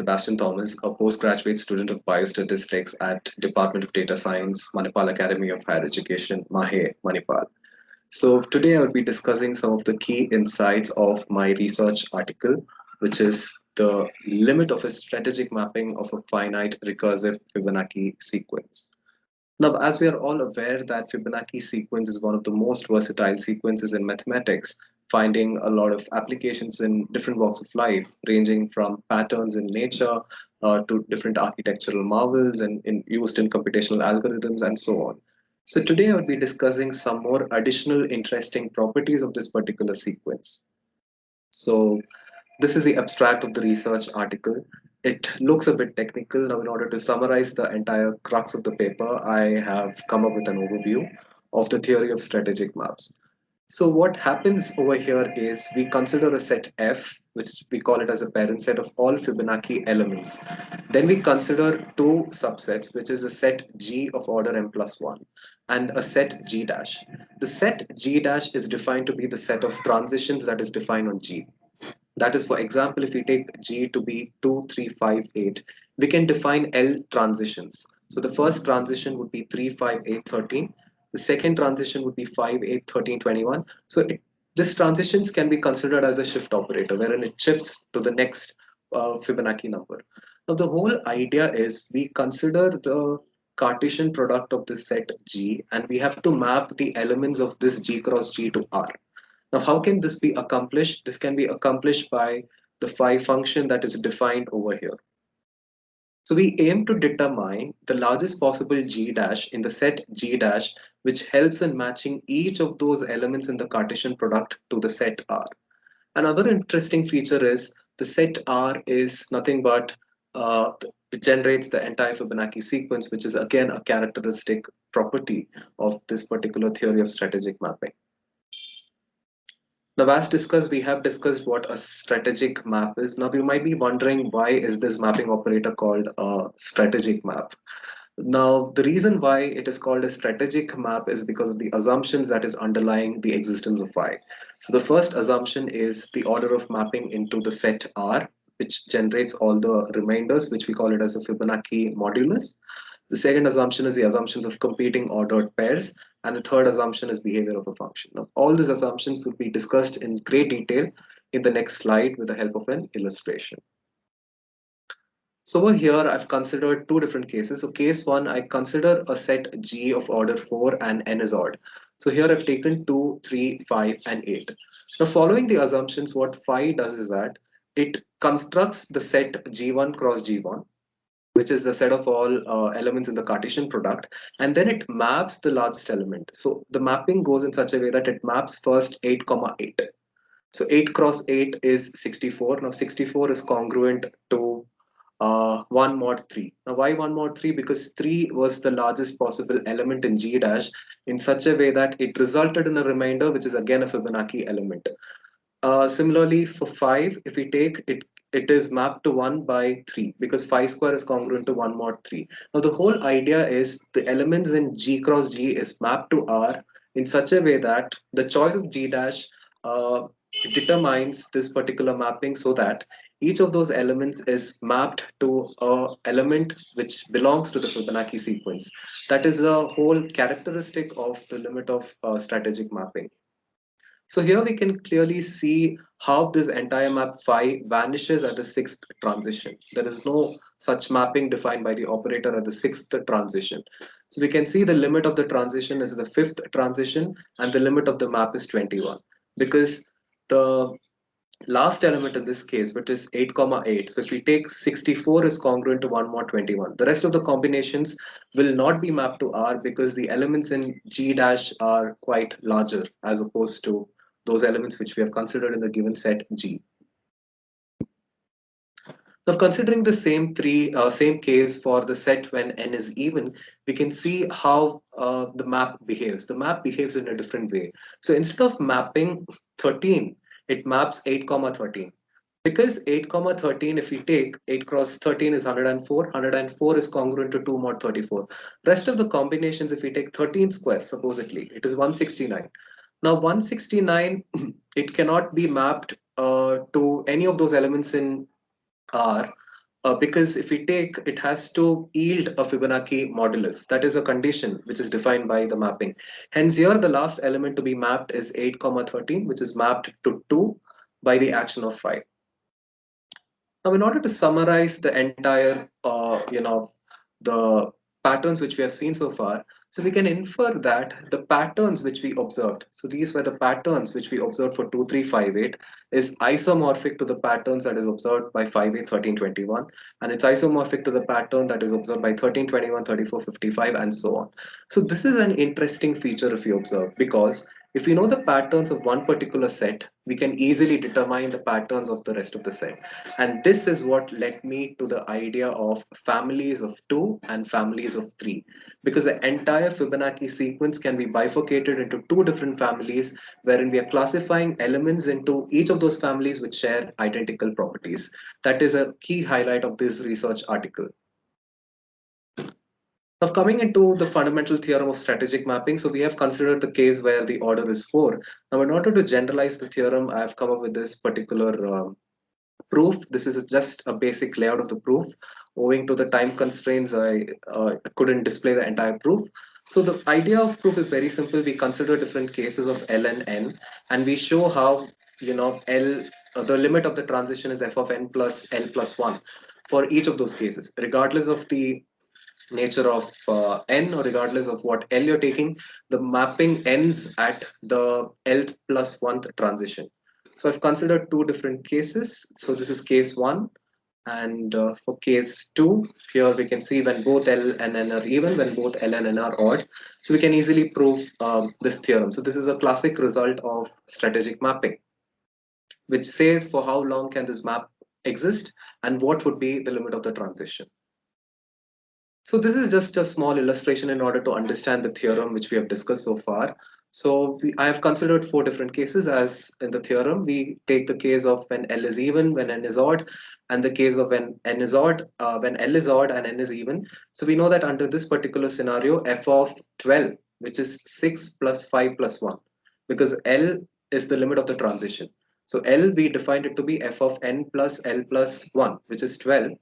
Sebastian Thomas, a postgraduate student of biostatistics at Department of Data Science, Manipal Academy of Higher Education, Mahe, Manipal. So today I will be discussing some of the key insights of my research article, which is the limit of a strategic mapping of a finite recursive Fibonacci sequence. Now, as we are all aware that Fibonacci sequence is one of the most versatile sequences in mathematics, finding a lot of applications in different walks of life, ranging from patterns in nature to different architectural marvels and used in computational algorithms and so on. So today I will be discussing some more additional interesting properties of this particular sequence. So this is the abstract of the research article. It looks a bit technical. Now, in order to summarize the entire crux of the paper, I have come up with an overview of the theory of strategic maps. So what happens over here is we consider a set F, which we call it as a parent set of all Fibonacci elements. Then we consider two subsets, which is a set G of order m plus 1 and a set G dash. The set G dash is defined to be the set of transitions that is defined on G. That is, for example, if we take G to be 2, 3, 5, 8, we can define L transitions. So the first transition would be 3, 5, 8, 13. The second transition would be 5, 8, 13, 21. So this transitions can be considered as a shift operator, wherein it shifts to the next Fibonacci number. Now the whole idea is we consider the Cartesian product of this set G, and we have to map the elements of this G cross G to R. Now, how can this be accomplished? This can be accomplished by the phi function that is defined over here. So we aim to determine the largest possible G dash in the set G dash, which helps in matching each of those elements in the Cartesian product to the set R. Another interesting feature is the set R is nothing but it generates the entire Fibonacci sequence, which is again a characteristic property of this particular theory of strategic mapping. Now, as discussed, we have discussed what a strategic map is. Now, you might be wondering, why is this mapping operator called a strategic map? Now, the reason why it is called a strategic map is because of the assumptions that is underlying the existence of phi. So the first assumption is the order of mapping into the set R, which generates all the remainders, which we call it as a Fibonacci modulus. The second assumption is the assumptions of competing ordered pairs. And the third assumption is behavior of a function. Now, all these assumptions will be discussed in great detail in the next slide with the help of an illustration. So over here, I've considered two different cases. So case one, I consider a set G of order 4 and n is odd. So here I've taken 2, 3, 5, and 8. Now, following the assumptions, what phi does is that it constructs the set G1 cross G1, which is the set of all elements in the Cartesian product, and then it maps the largest element. So the mapping goes in such a way that it maps first 8, 8. So 8 cross 8 is 64. Now 64 is congruent to 1 mod 3. Now why 1 mod 3? Because 3 was the largest possible element in G dash in such a way that it resulted in a remainder, which is again a Fibonacci element. Similarly, for 5, if we take it, it is mapped to 1 by 3 because phi square is congruent to 1 mod 3. Now, the whole idea is the elements in G cross G is mapped to R in such a way that the choice of G dash determines this particular mapping so that each of those elements is mapped to an element which belongs to the Fibonacci sequence. That is a whole characteristic of the limit of strategic mapping. So here we can clearly see how this entire map phi vanishes at the sixth transition. There is no such mapping defined by the operator at the sixth transition. So we can see the limit of the transition is the fifth transition and the limit of the map is 21 because the last element in this case, which is 8, 8. So if we take 64 is congruent to 1 mod 21. The rest of the combinations will not be mapped to R because the elements in G dash are quite larger as opposed to those elements which we have considered in the given set G. Now, considering the same case for the set when n is even, we can see how the map behaves. The map behaves in a different way. So instead of mapping 13, it maps 8, 13. Because 8, 13, if we take 8 cross 13 is 104, 104 is congruent to 2 mod 34. Rest of the combinations, if we take 13 square, supposedly, it is 169. Now 169, it cannot be mapped to any of those elements in R because if we take, it has to yield a Fibonacci modulus. That is a condition which is defined by the mapping. Hence here the last element to be mapped is 8, 13, which is mapped to 2 by the action of 5. Now, in order to summarize the entire, the patterns which we have seen so far, so we can infer that the patterns which we observed, so these were the patterns which we observed for 2, 3, 5, 8, is isomorphic to the patterns that is observed by 5, 8, 13, 21, and it's isomorphic to the pattern that is observed by 13, 21, 34, 55, and so on. So this is an interesting feature if you observe, because if we know the patterns of one particular set, we can easily determine the patterns of the rest of the set. And this is what led me to the idea of families of 2 and families of 3. Because the entire Fibonacci sequence can be bifurcated into 2 different families, wherein we are classifying elements into each of those families which share identical properties. That is a key highlight of this research article. Now, coming into the fundamental theorem of strategic mapping, so we have considered the case where the order is 4. Now, in order to generalize the theorem, I have come up with this particular proof. This is just a basic layout of the proof. Owing to the time constraints, I couldn't display the entire proof. So the idea of proof is very simple. We consider different cases of L and N, and we show how, L, the limit of the transition is f of n plus L plus 1 for each of those cases, regardless of the nature of n, or regardless of what L you're taking, the mapping ends at the L plus 1th transition. So I've considered 2 different cases. So this is case 1, and for case 2, here we can see when both L and N are even, when both L and N are odd. So we can easily prove this theorem. So this is a classic result of strategic mapping, which says for how long can this map exist and what would be the limit of the transition. So this is just a small illustration in order to understand the theorem which we have discussed so far. So I have considered 4 different cases. As in the theorem, we take the case of when L is even, when N is odd, and the case of when N is odd, when L is odd and N is even. So we know that under this particular scenario, f of 12, which is 6 plus 5 plus 1, because L is the limit of the transition. So L, we defined it to be f of n plus L plus 1, which is 12.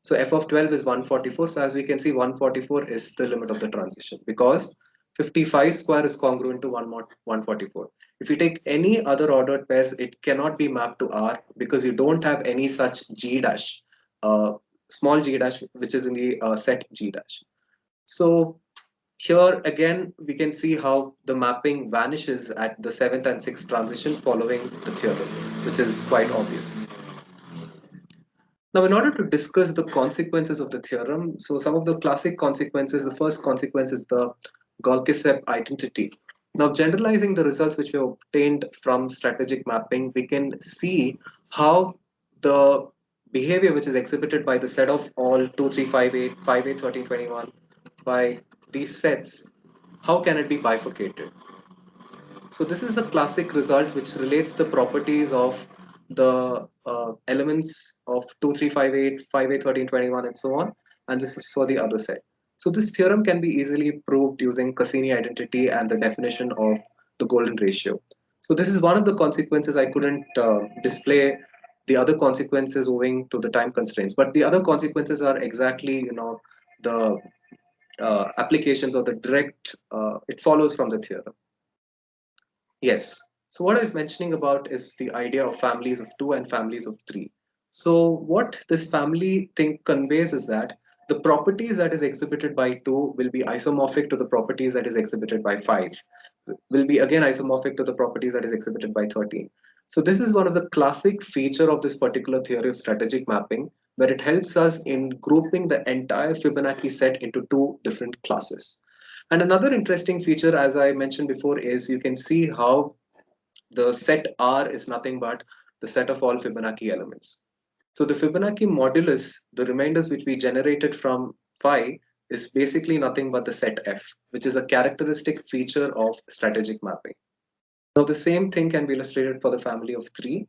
So f of 12 is 144. So as we can see, 144 is the limit of the transition, because 55 square is congruent to 144. If you take any other ordered pairs, it cannot be mapped to R, because you don't have any such G dash, small G dash, which is in the set G dash. So here again, we can see how the mapping vanishes at the 7th and 6th transition following the theorem, which is quite obvious. Now, in order to discuss the consequences of the theorem, so some of the classic consequences, the first consequence is the Golgisepp identity. Now, generalizing the results which we obtained from strategic mapping, we can see how the behavior which is exhibited by the set of all 2, 3, 5, 8, 5, 8, 13, 21, by these sets, how can it be bifurcated? So this is a classic result which relates the properties of the elements of 2, 3, 5, 8, 5, 8, 13, 21, and so on. And this is for the other set. So this theorem can be easily proved using Cassini identity and the definition of the golden ratio. So this is one of the consequences. I couldn't display the other consequences owing to the time constraints, but the other consequences are exactly, the applications of the direct, it follows from the theorem. Yes. So what I was mentioning about is the idea of families of 2 and families of 3. So what this family thing conveys is that the properties that is exhibited by 2 will be isomorphic to the properties that is exhibited by 5, will be again isomorphic to the properties that is exhibited by 13. So this is one of the classic feature of this particular theory of strategic mapping, where it helps us in grouping the entire Fibonacci set into 2 different classes. And another interesting feature, as I mentioned before, is you can see how the set R is nothing but the set of all Fibonacci elements. So the Fibonacci modulus, the remainders which we generated from phi, is basically nothing but the set F, which is a characteristic feature of strategic mapping. Now the same thing can be illustrated for the family of 3.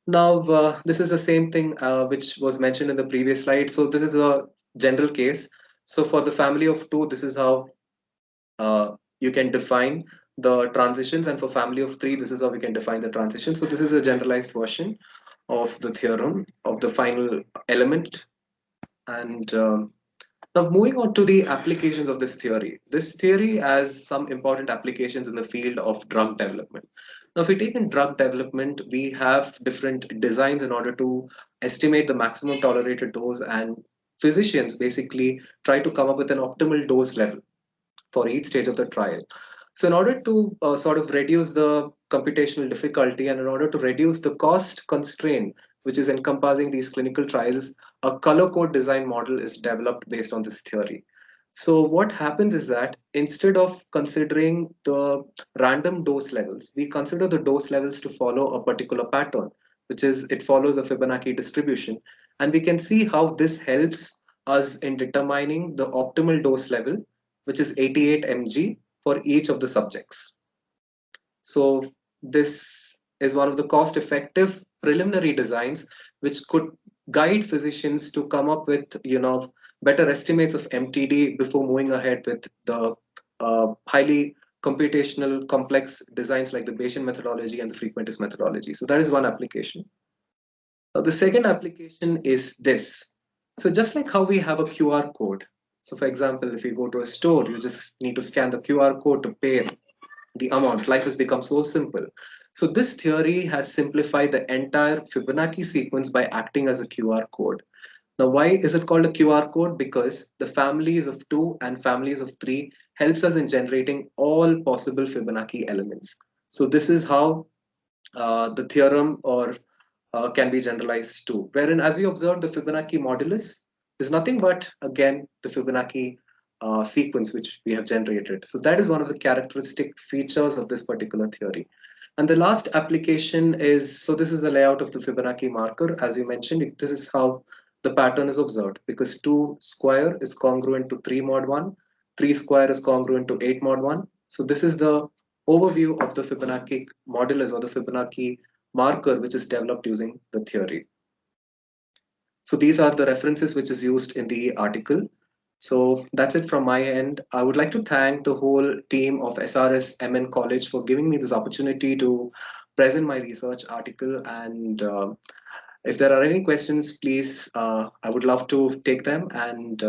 Now this is the same thing which was mentioned in the previous slide. So this is a general case. So for the family of 2, this is how you can define the transitions, and for family of 3, this is how we can define the transition. So this is a generalized version. of the theorem of the final element. And now moving on to the applications of this theory. This theory has some important applications in the field of drug development. Now, if we take in drug development, we have different designs in order to estimate the maximum tolerated dose, and physicians basically try to come up with an optimal dose level for each stage of the trial. So in order to sort of reduce the computational difficulty and in order to reduce the cost constraint, which is encompassing these clinical trials, a color code design model is developed based on this theory. So what happens is that instead of considering the random dose levels, we consider the dose levels to follow a particular pattern, which is it follows a Fibonacci distribution. And we can see how this helps us in determining the optimal dose level, which is 88 mg for each of the subjects. So this is one of the cost-effective preliminary designs which could guide physicians to come up with, better estimates of MTD before moving ahead with the highly computational complex designs like the Bayesian methodology and the frequentist methodology. So that is one application. Now, the second application is this. So just like how we have a QR code. So for example, if you go to a store, you just need to scan the QR code to pay the amount. Life has become so simple. So this theory has simplified the entire Fibonacci sequence by acting as a QR code. Now, why is it called a QR code? Because the families of 2 and families of 3 helps us in generating all possible Fibonacci elements. So this is how the theorem or can be generalized too. Wherein, as we observed, the Fibonacci modulus is nothing but, again, the Fibonacci sequence which we have generated. So that is one of the characteristic features of this particular theory. And the last application is, so this is the layout of the Fibonacci marker. As you mentioned, this is how the pattern is observed, because 2 square is congruent to 3 mod 1, 3 square is congruent to 8 mod 1. So this is the overview of the Fibonacci modulus or the Fibonacci marker which is developed using the theory. So these are the references which is used in the article. So that's it from my end. I would like to thank the whole team of SRS MN College for giving me this opportunity to present my research article. And if there are any questions, please, I would love to take them. And